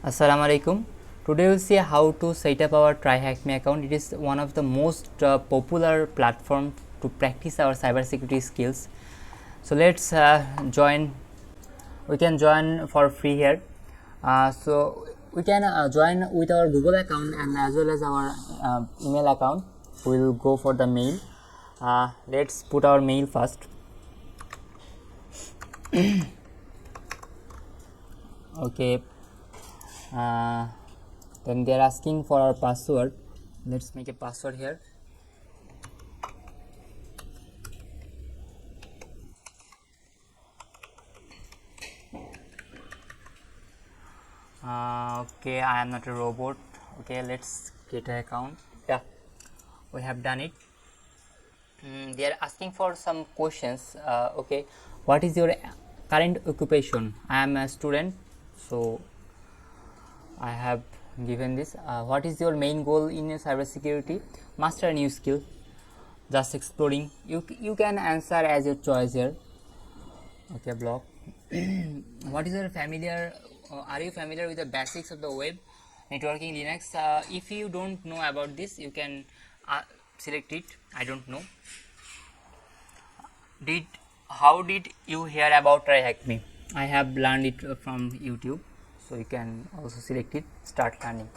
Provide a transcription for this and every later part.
Assalamu alaikum. Today we'll see how to set up our TryHackMe account. It is one of the most popular platform to practice our cybersecurity skills. So let's join. We can join for free here. So we can join with our Google account and as well as our email account. We'll go for the mail. Let's put our mail first. Okay. Then they are asking for our password. Let's make a password here. Okay, I am not a robot. Okay, let's create an account. Yeah, we have done it. They are asking for some questions. Okay, what is your current occupation? I am a student, so I have given this. What is your main goal in your cybersecurity? Master a new skill. Just exploring. You can answer as your choice here. Okay, block. What is your familiar? Are you familiar with the basics of the web networking Linux? If you don't know about this, you can select it. I don't know. How did you hear about TryHackMe? I have learned it from YouTube, so you can also select it. Start learning.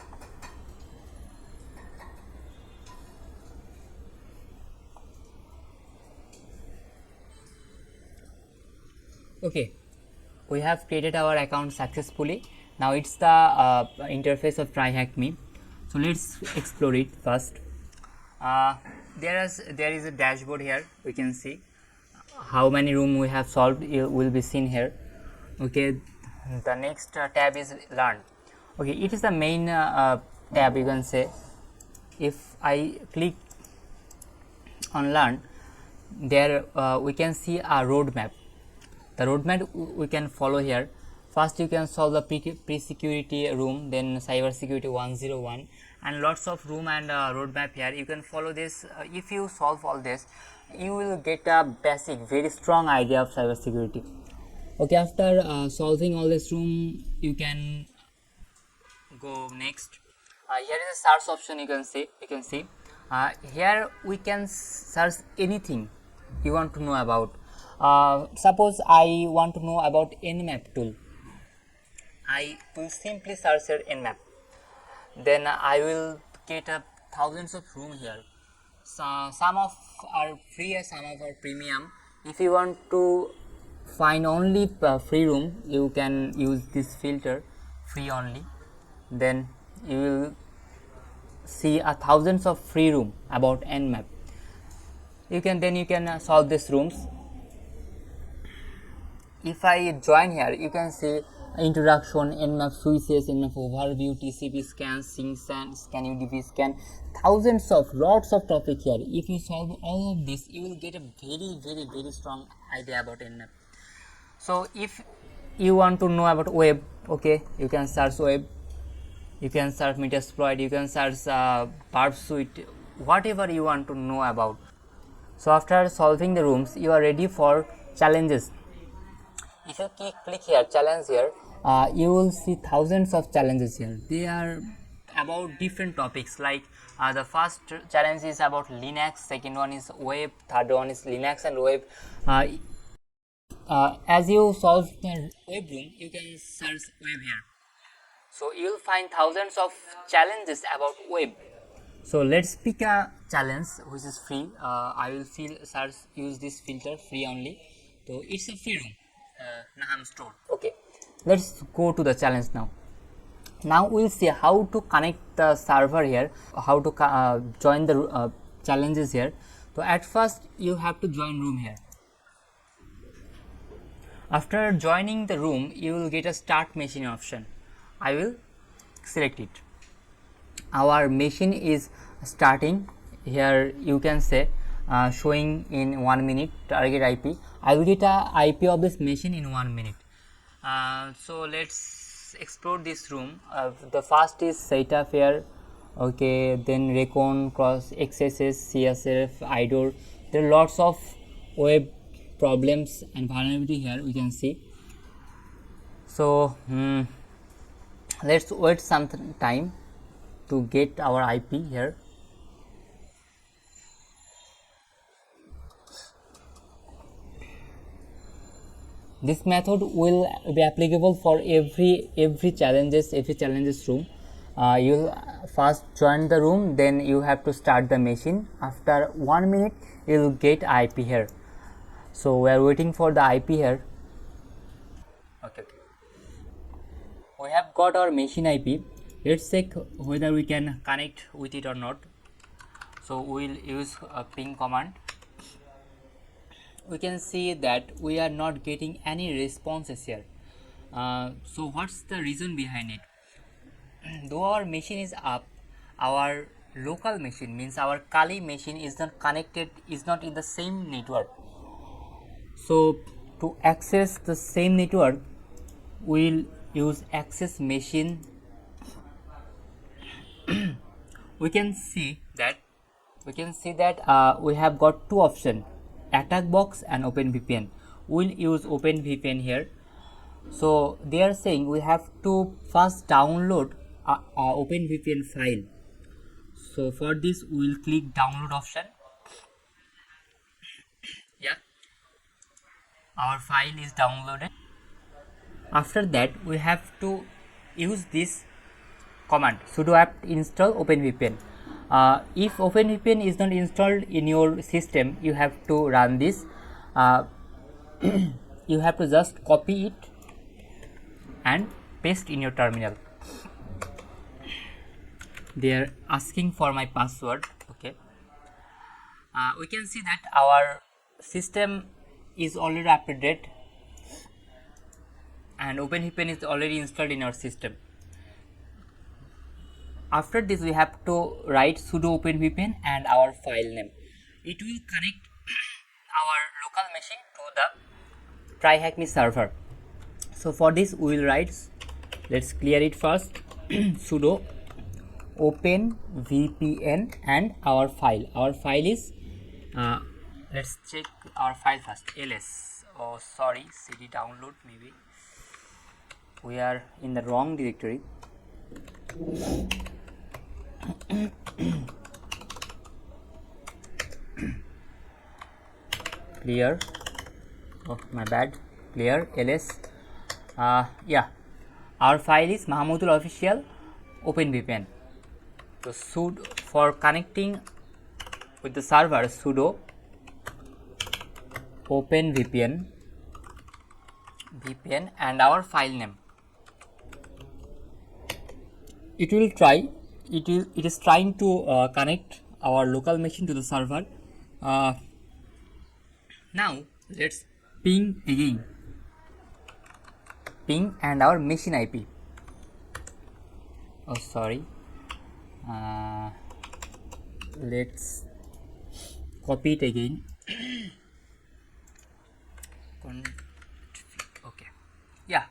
Okay, we have created our account successfully. Now it's the interface of TryHackMe. So let's explore it first. There is a dashboard here. We can see how many room we have solved. It will be seen here. Okay, the next tab is learn. Okay, it is the main tab, you can say. If I click on learn, there we can see a roadmap. The roadmap we can follow here. First you can solve the pre-security room, then cybersecurity 101, and lots of room and roadmap here. You can follow this. If you solve all this, you will get a basic, very strong idea of cybersecurity. Okay, after solving all this room, you can go next. Here is a search option. You can see here we can search anything you want to know about. Suppose I want to know about Nmap tool. I will simply search here Nmap. Then I will get thousands of room here. So some of are free and some of are premium. If you want to find only free room, you can use this filter, free only. Then you will see thousands of free room about Nmap. You can solve these rooms. If I join here, you can see introduction, Nmap switches, Nmap overview, TCP scan, sync scan, UDP scan, lots of topic here. If you solve all of this, you will get a very strong idea about Nmap. So if you want to know about web, okay, you can search web, you can search Metasploit, you can search Burp Suite, whatever you want to know about. So after solving the rooms, you are ready for challenges. If you click here, challenge here, you will see thousands of challenges here. They are about different topics, like the first challenge is about Linux, second one is web, third one is Linux and web. As you solve the web room, you can search web here. So you will find thousands of challenges about web. So let's pick a challenge which is free. I will use this filter, free only. So it's a free room. Naham store. Okay, let's go to the challenge now. Now we'll see how to connect the server here, how to join the challenges here. So at first you have to join room here. After joining the room, you will get a start machine option. I will select it. Our machine is starting here. You can say showing in 1 minute target IP. I will get a IP of this machine in 1 minute. So let's explore this room. The first is setup here. Okay, then Recon, Cross, XSS, CSF, IDOR. There are lots of web problems and vulnerability here. We can see. So Let's wait some time to get our IP here. This method will be applicable for every challenges room. You'll first join the room, then you have to start the machine. After 1 minute you'll get IP here. So we are waiting for the IP here. Okay, we have got our machine IP. Let's check whether we can connect with it or not. So we'll use a ping command. We can see that we are not getting any responses here. So what's the reason behind it? Though our machine is up, our local machine, means our Kali machine, is not connected, is not in the same network. So to access the same network, we'll use access machine. we can see that we have got two options, attack box and OpenVPN. We'll use OpenVPN here. So they are saying we have to first download a OpenVPN file. So for this we'll click download option. Yeah, our file is downloaded. After that we have to use this command, sudo apt install OpenVPN. If OpenVPN is not installed in your system, you have to run this. You have to just copy it and paste in your terminal. They are asking for my password. Okay, we can see that our system is already updated and OpenVPN is already installed in our system. After this we have to write sudo OpenVPN and our file name. It will connect our local machine to the TryHackMe server. So for this we will write, let's clear it first, sudo OpenVPN and our file. Our file is, let's check our file first, ls. Oh sorry, cd download, maybe we are in the wrong directory. Clear, oh my bad, clear ls. Yeah, our file is Mahmudul official OpenVPN. So sudo, for connecting with the server, sudo OpenVPN and our file name. It is trying to connect our local machine to the server. Now let's ping again, ping and our machine IP. Oh sorry, let's copy it again. Okay, yeah,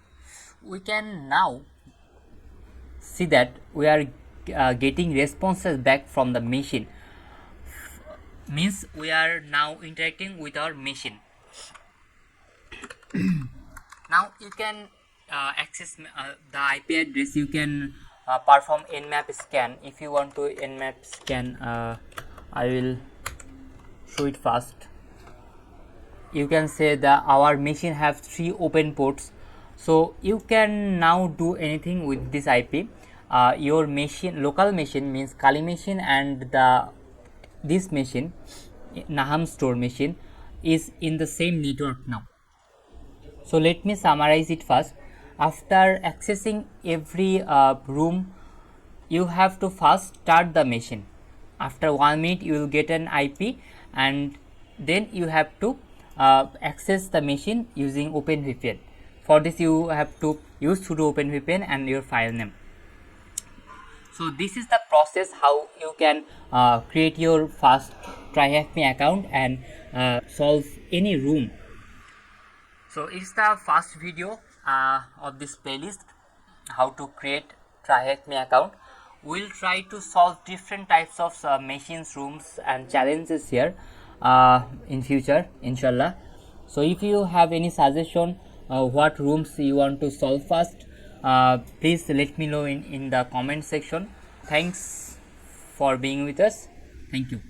we can now see that we are getting responses back from the machine. Means we are now interacting with our machine. Now you can access the IP address. You can perform nmap scan. If you want to nmap scan, I will show it fast. You can say that our machine have 3 open ports, so you can now do anything with this IP. Your machine, local machine, means Kali machine, and this machine, Naham store machine, is in the same network now. So let me summarize it first. After accessing every room, you have to first start the machine. After 1 minute you will get an IP, and then you have to access the machine using OpenVPN. For this you have to use sudo OpenVPN and your file name. So this is the process how you can create your first TryHackMe account and solve any room. So it's the first video of this playlist, how to create TryHackMe account. We'll try to solve different types of machines, rooms and challenges here in future, inshallah. So if you have any suggestion what rooms you want to solve first, please let me know in the comment section. Thanks for being with us. Thank you.